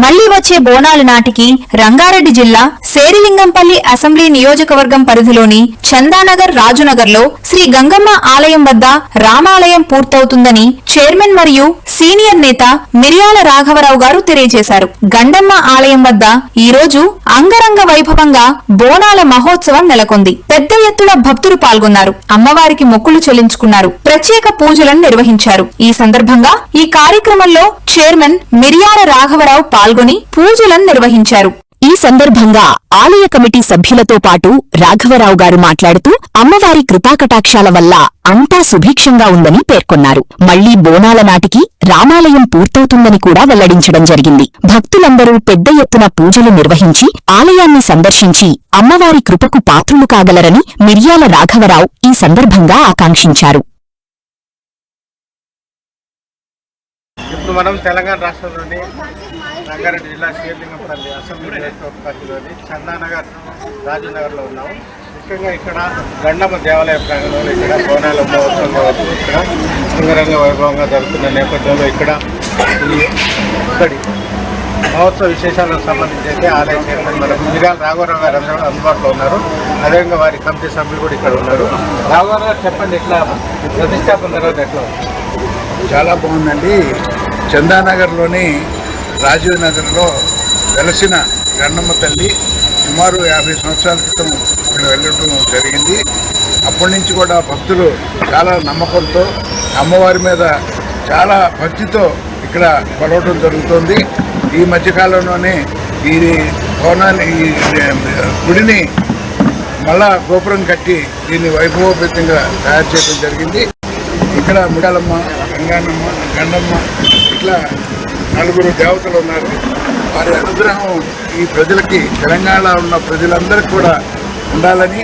మళ్లీ వచ్చే బోనాల నాటికి రంగారెడ్డి జిల్లా శేరిలింగంపల్లి అసెంబ్లీ నియోజకవర్గం పరిధిలోని చందానగర్ రాజునగర్లో శ్రీ గంగమ్మ ఆలయం వద్ద రామాలయం పూర్తవుతుందని చైర్మన్ మరియు సీనియర్ నేత మిర్యాల రాఘవరావు గారు తెలియజేశారు. గండమ్మ ఆలయం వద్ద ఈ రోజు అంగరంగ వైభవంగా బోనాల మహోత్సవం నెలకొంది. పెద్ద ఎత్తున భక్తులు పాల్గొన్నారు. అమ్మవారికి మొక్కులు చెల్లించుకున్నారు. ప్రత్యేక పూజలను నిర్వహించారు. ఈ సందర్భంగా ఈ కార్యక్రమంలో చైర్మన్ మిర్యాల రాఘవరావు పాల్గొని పూజలను నిర్వహించారు. ఈ సందర్భంగా ఆలయ కమిటీ సభ్యులతో పాటు రాఘవరావు గారు మాట్లాడుతూ అమ్మవారి కృపాకటాక్షాల వల్ల అంతా సుభిక్షంగా ఉందని పేర్కొన్నారు. మళ్లీ బోనాల నాటికి రామాలయం పూర్తవుతుందని కూడా వెల్లడించడం జరిగింది. భక్తులందరూ పెద్ద ఎత్తున పూజలు నిర్వహించి ఆలయాన్ని సందర్శించి అమ్మవారి కృపకు పాత్రులు కాగలరని మిర్యాల రాఘవరావు ఈ సందర్భంగా ఆకాంక్షించారు. ఇప్పుడు మనం తెలంగాణ రాష్ట్రంలోని రంగారెడ్డి జిల్లా శేరిలింగంపల్లి అసెంబ్లీ నియోజకవర్గంలోని చందానగర్ రాజునగర్లో ఉన్నాము. ముఖ్యంగా ఇక్కడ గండమ్మ దేవాలయ ప్రాంగణంలో ఇక్కడ బోనాల మహోత్సవం కావచ్చు, ఇక్కడ అంగరంగ వైభవంగా జరుగుతున్న నేపథ్యంలో ఇక్కడ ఇక్కడి మహోత్సవ విశేషాలకు సంబంధించి అయితే ఆలయ చైర్మన్ మన మిర్యాల రాఘవరావు గారు అందరూ అందుబాటులో ఉన్నారు. అదేవిధంగా వారి కమిటీ సభ్యులు కూడా ఇక్కడ ఉన్నారు. రాఘవరావు గారు చెప్పండి, ఎట్లా ప్రతిష్టాపన తర్వాత ఎట్లా? చాలా బాగుందండి. చందానగర్లోని రాజీవ్ నగర్లో వెలసిన గండమ్మ తల్లి సుమారు 50 సంవత్సరాల క్రితం ఇక్కడ వెళ్ళడం జరిగింది. అప్పటి నుంచి కూడా భక్తులు చాలా నమ్మకంతో అమ్మవారి మీద చాలా భక్తితో ఇక్కడ కొలవడం జరుగుతుంది. ఈ మధ్యకాలంలోనే ఈ భవనాన్ని ఈ గుడిని మళ్ళా గోపురం కట్టి దీన్ని వైభవోపేతంగా తయారు చేయడం జరిగింది. ఇక్కడ ముడాలమ్మ, గంగానమ్మ, గండమ్మ ఇట్లా 4 దేవతలు ఉన్నారు. వారి అనుగ్రహం ఈ ప్రజలకి, తెలంగాణలో ఉన్న ప్రజలందరికీ కూడా ఉండాలని,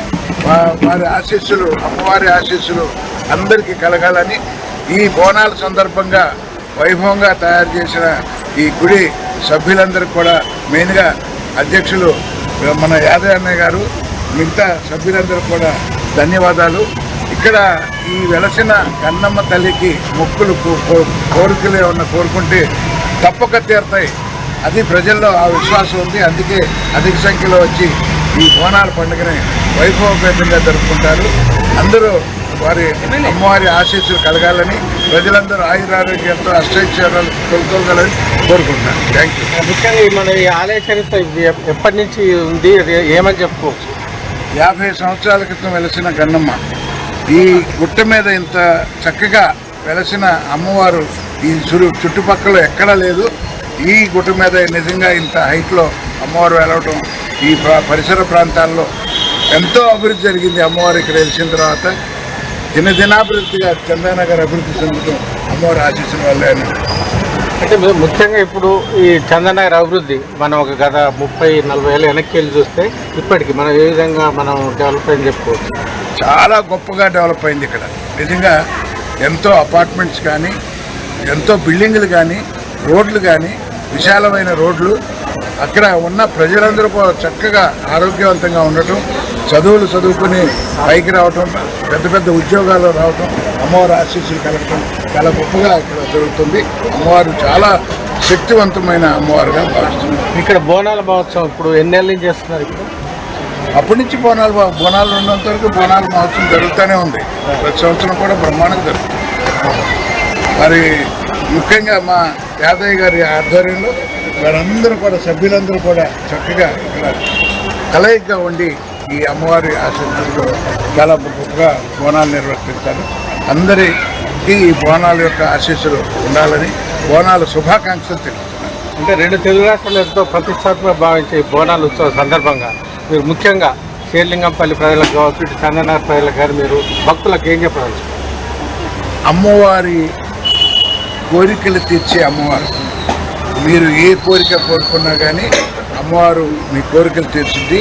వారి ఆశీస్సులు, అమ్మవారి ఆశీస్సులు అందరికీ కలగాలని ఈ బోనాల సందర్భంగా వైభవంగా తయారు చేసిన ఈ గుడి సభ్యులందరికీ కూడా మెయిన్గా అధ్యక్షులు మన యాదయ్య అన్నయ్య గారు, మిగతా సభ్యులందరూ కూడా ధన్యవాదాలు. ఇక్కడ ఈ వెలసిన గండమ్మ తల్లికి మొక్కులు కోరికలు ఏమన్నా కోరుకుంటే తప్పక తీరుతాయి. అది ప్రజల్లో ఆ విశ్వాసం ఉంది. అందుకే అధిక సంఖ్యలో వచ్చి ఈ బోనాల పండుగని వైభవపేతంగా జరుపుకుంటారు. అందరూ వారి అమ్మవారి ఆశీస్సులు కలగాలని, ప్రజలందరూ ఆయురారోగ్యంతో అష్టైశ్వర్యాలు కొలుకోగలని కోరుకుంటున్నాను. Thank you. ముఖ్యంగా మన ఈ ఆలయ చరిత్ర ఎప్పటి నుంచి ఉంది, ఏమని చెప్పుకోవచ్చు? 50 సంవత్సరాల క్రితం వెలసిన గండమ్మ ఈ గుట్ట మీద ఇంత చక్కగా వెలసిన అమ్మవారు ఈ చుట్టుపక్కల ఎక్కడా లేదు. ఈ గుట్ట మీద నిజంగా ఇంత హైట్లో అమ్మవారు వెలవటం, ఈ పరిసర ప్రాంతాల్లో ఎంతో అభివృద్ధి జరిగింది. అమ్మవారు ఇక్కడ వెలిసిన తర్వాత దినదినాభివృద్ధిగా చందానగర్ అభివృద్ధి చెందడం అమ్మవారి ఆశీస్సుల వల్లే. అంటే ముఖ్యంగా ఇప్పుడు ఈ చందానగర్ అభివృద్ధి మనం ఒక గత 30-40 ఏళ్ళ వెనక్కి వెళ్ళి చూస్తే ఇప్పటికి మనం ఏ విధంగా మనం డెవలప్ అయింది చెప్పుకోవచ్చు? చాలా గొప్పగా డెవలప్ అయింది. ఇక్కడ నిజంగా ఎంతో అపార్ట్మెంట్స్ కానీ, ఎంతో బిల్డింగులు కానీ, రోడ్లు కానీ, విశాలమైన రోడ్లు, అక్కడ ఉన్న ప్రజలందరూ కూడా చక్కగా ఆరోగ్యవంతంగా ఉండటం, చదువులు చదువుకుని పైకి రావటం, పెద్ద పెద్ద ఉద్యోగాలు రావటం, అమ్మవారి ఆశీస్సులు కలగటం చాలా గొప్పగా ఇక్కడ జరుగుతుంది. అమ్మవారు చాలా శక్తివంతమైన అమ్మవారుగా భావిస్తుంది. ఇక్కడ బోనాల మహోత్సవం ఇప్పుడు ఎన్నేళ్ళ నుంచి చేస్తున్నారు? ఇప్పుడు అప్పటి నుంచి బోనాలు ఉన్నంత వరకు బోనాల మహోత్సవం జరుగుతూనే ఉంది. ప్రతి సంవత్సరం కూడా బ్రహ్మాండంగా జరుగుతుంది. మరి ముఖ్యంగా మా యాదయ్య గారి ఆధ్వర్యంలో వారందరూ కూడా, సభ్యులందరూ కూడా చక్కగా ఇక్కడ కలయికగా ఉండి ఈ అమ్మవారి ఆశీస్సులు చాలా గొప్పగా బోనాలు నిర్వర్తిస్తారు. అందరికీ ఈ బోనాల యొక్క ఆశీస్సులు ఉండాలని బోనాల శుభాకాంక్షలు తెలుపుతున్నారు. అంటే 2 తెలుగు రాష్ట్రాలు ఎంతో ప్రతిష్టాత్మక భావించే బోనాల ఉత్సవ సందర్భంగా మీరు ముఖ్యంగా శేరిలింగంపల్లి ప్రజలకు కావచ్చు, ఇటు చందనగర్ ప్రజలకు కానీ మీరు భక్తులకు ఏం చెప్పవచ్చు? అమ్మవారి కోరికలు తీర్చే అమ్మవారు. మీరు ఏ కోరిక కోరుకున్నా కానీ అమ్మవారు మీ కోరికలు తీర్చుద్ది.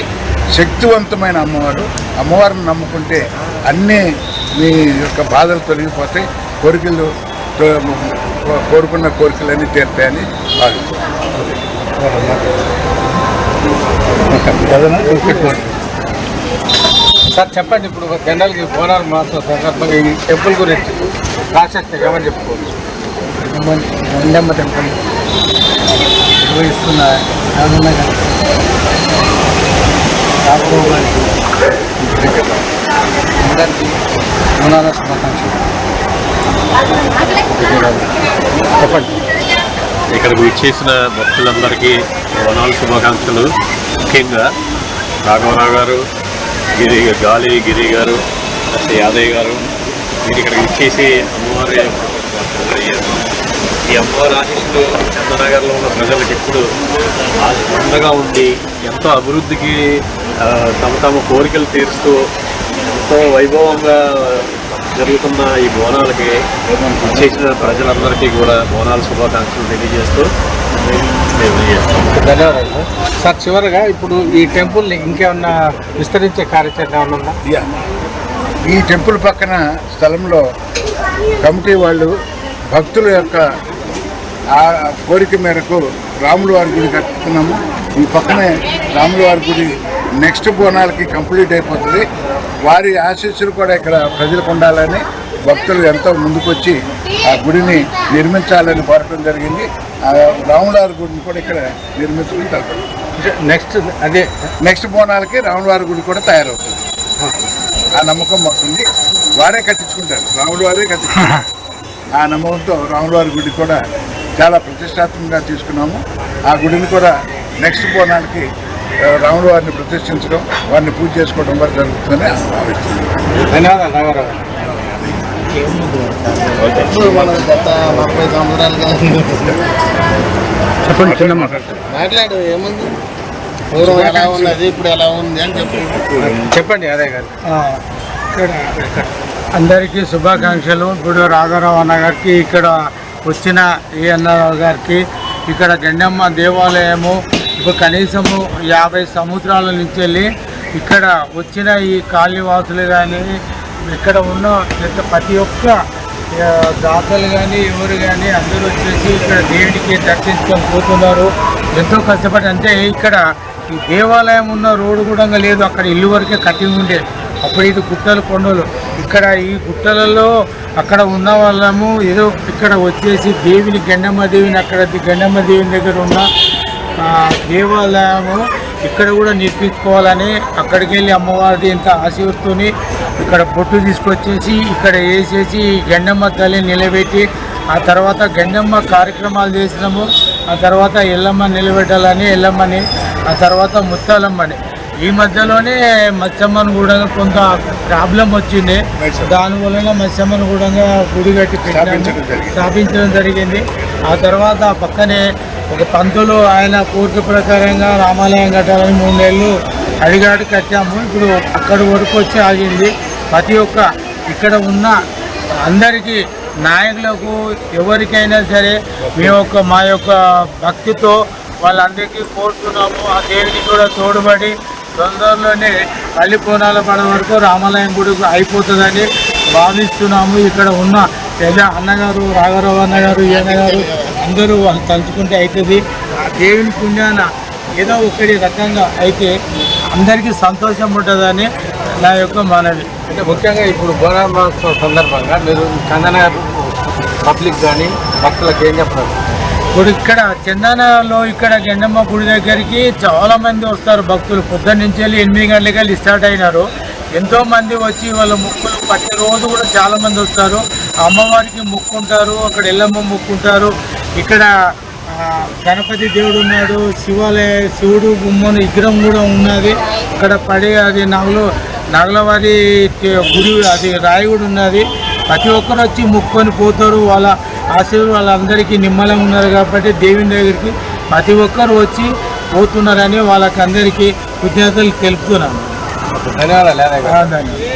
శక్తివంతమైన అమ్మవారు. అమ్మవారిని నమ్ముకుంటే అన్నీ మీ యొక్క బాధలు తొలగిపోతాయి. కోరికలు కోరుకున్న కోరికలన్నీ తీరుతాయని భావిస్తున్నాను. సార్ చెప్పండి, ఇప్పుడు జనరల్గా బోనాల మాసం సందర్భంగా ఈ టెంపుల్ గురించి ప్రాశస్త్యం ఏమని చెప్పుకోవచ్చు? గండమ్మ టెంపుల్ నిర్వహిస్తున్న రాజన్న గారికి రాఘవరావు గారికి అందరికీ బోనాల శుభాకాంక్షలు. చెప్పండి. ఇక్కడికి విచ్చేసిన భక్తులందరికీ బోనాల శుభాకాంక్షలు. ముఖ్యంగా రాఘవరావు గారు, గిరి గారు, యాదయ్య గారు మీరు ఇక్కడికి విచ్చేసి అమ్మవారి ఈ అమ్మవారి ఆశీస్సులు చందనగర్లో ఉన్న ప్రజలకు ఎప్పుడు అండగా ఉండి ఎంతో అభివృద్ధికి తమ కోరికలు తీరుస్తూ ఎంతో వైభవంగా జరుగుతున్న ఈ బోనాలకి చేసిన ప్రజలందరికీ కూడా బోనాల శుభాకాంక్షలు తెలియజేస్తూ ధన్యవాదాలు సార్. చివరిగా ఇప్పుడు ఈ టెంపుల్ని ఇంకేమన్నా విస్తరించే కార్యాచరణ ఉందా? ఈ టెంపుల్ పక్కన స్థలంలో కమిటీ వాళ్ళు భక్తుల యొక్క ఆ కోరిక మేరకు రాముల వారి గుడి కట్టుకున్నాము. ఈ పక్కనే రాముల వారి గుడి నెక్స్ట్ బోనాలకి కంప్లీట్ అయిపోతుంది. వారి ఆశీస్సులు కూడా ఇక్కడ ప్రజలకు ఉండాలని భక్తులు ఎంతో ముందుకొచ్చి ఆ గుడిని నిర్మించాలని కోరటం జరిగింది. ఆ రాముల వారి గుడిని కూడా ఇక్కడ నిర్మించుకుని తలపండి. నెక్స్ట్ బోనాలకి రాముల వారి గుడి కూడా తయారవుతుంది. ఆ నమ్మకం మాకుంది. వారే కట్టించుకుంటారు, రాముల వారే కట్టించుకుంటారు. ఆ నమ్మకంతో రాముల వారి గుడి కూడా చాలా ప్రతిష్టాత్మకంగా తీసుకున్నాము. ఆ గుడిని కూడా నెక్స్ట్ బోనాలకి రాముల వారిని ప్రతిష్ఠించడం, వారిని పూజ చేసుకోవడం వరకు జరుగుతుందని భావిస్తున్నాను. ధన్యవాదాలు రాఘవరావు. మనం గత 40 సంవత్సరాలుగా చెప్పండి. చిన్న మాట్లాడు. ఏముంది, పూర్వం ఎలా ఉన్నది, ఇప్పుడు ఎలా ఉంది అని చెప్పండి. అదే గారు అందరికీ శుభాకాంక్షలు. ఇప్పుడు రాఘవరావు అన్న గారికి, ఇక్కడ వచ్చిన ఈ అన్నరావు గారికి, ఇక్కడ గండమ్మ దేవాలయము ఇప్పుడు కనీసము 50 సంవత్సరాల నుంచి వెళ్ళి ఇక్కడ వచ్చిన ఈ కాలనీవాసులు కానీ, ఇక్కడ ఉన్న ప్రతి ఒక్క దాతలు కానీ ఎవరు కానీ అందరూ వచ్చేసి ఇక్కడ దేవుడికి దర్శించుకొని పోతున్నారు. ఎంతో కష్టపడి, అంటే ఇక్కడ ఈ దేవాలయం ఉన్న రోడ్డు కూడా లేదు, అక్కడ ఇల్లు వరకే కట్టి ఉండే. అప్పుడు ఇది గుట్టలు కొండలు, ఇక్కడ ఈ గుట్టలలో అక్కడ ఉన్న వాళ్ళము ఏదో ఇక్కడ వచ్చేసి దేవిని, గండమ్మ దేవిని, అక్కడ గండమ్మ దేవిని దగ్గర ఉన్న దేవాలయము ఇక్కడ కూడా నిర్మించుకోవాలని అక్కడికి వెళ్ళి అమ్మవారిది ఇంత ఆశీర్వదితోని ఇక్కడ బొట్టు తీసుకొచ్చేసి ఇక్కడ వేసేసి గండమ్మ తల్లిని నిలబెట్టి ఆ తర్వాత గండమ్మ కార్యక్రమాలు చేసినాము. ఆ తర్వాత ఎల్లమ్మ నిలబెట్టాలని ఎల్లమ్మని, ఆ తర్వాత ముత్తాలమ్మని. ఈ మధ్యలోనే మత్స్యమ్మను కూడా కొంత ప్రాబ్లం వచ్చింది. దానివలన మత్స్యమ్మను కూడా గుడి కట్టి స్థాపించడం జరిగింది. ఆ తర్వాత పక్కనే ఒక పంతులు ఆయన కోరిక ప్రకారంగా రామాలయం కట్టాలని 3 నెలలు అడిగాడు, కట్టాము. ఇప్పుడు అక్కడి వరకు వచ్చి ఆగింది. ప్రతి ఒక్క ఇక్కడ ఉన్న అందరికీ నాయకులకు ఎవరికైనా సరే మా యొక్క భక్తితో వాళ్ళందరికీ కోరుతున్నాము. ఆ దేవుడికి కూడా తోడుబడి తొందరలోనే పల్లి బోనాల పడ వరకు రామాలయం గుడి అయిపోతుందని భావిస్తున్నాము. ఇక్కడ ఉన్న పెద్ద అన్నగారు, రాఘవరావు అన్నగారు, ఈ అన్నగారు అందరూ వాళ్ళు తలుచుకుంటే అవుతుంది. ఆ దేవుని పుణ్యాన ఏదో ఒకటి రకంగా అయితే అందరికీ సంతోషం ఉంటుందని నా యొక్క మనవి. అంటే ముఖ్యంగా ఇప్పుడు బోనాల మహోత్సవం సందర్భంగా మీరు చందనగర్ పబ్లిక్ కానీ భక్తులకు ఏం చెప్పారు? ఇప్పుడు ఇక్కడ చందనలో ఇక్కడ గండమ్మ గుడి దగ్గరికి చాలా మంది వస్తారు భక్తులు. పొద్దున్న నుంచి వెళ్ళి 8 గంటలకి వెళ్ళి స్టార్ట్ అయినారు. ఎంతోమంది వచ్చి వాళ్ళ ముక్కులు ప్రతిరోజు కూడా చాలామంది వస్తారు. అమ్మవారికి మొక్కుంటారు, అక్కడ ఎల్లమ్మ మొక్కుంటారు. ఇక్కడ గణపతి దేవుడు ఉన్నాడు, శివుడు గుమ్మను విగ్రహం కూడా ఉన్నది. ఇక్కడ పడే అది నగలవారి గుడి, అది రాయి కూడా ఉన్నది. ప్రతి ఒక్కరు వచ్చి మొక్కుకొని పోతారు. వాళ్ళ ఆశీర్వాదాలు వాళ్ళందరికీ నిమ్మలంగా ఉన్నారు కాబట్టి దేవుని దగ్గరికి ప్రతి ఒక్కరు వచ్చి పోతున్నారని వాళ్ళకి అందరికీ కృతజ్ఞతలు తెలుపుతున్నాను. ధన్యవాదాలు.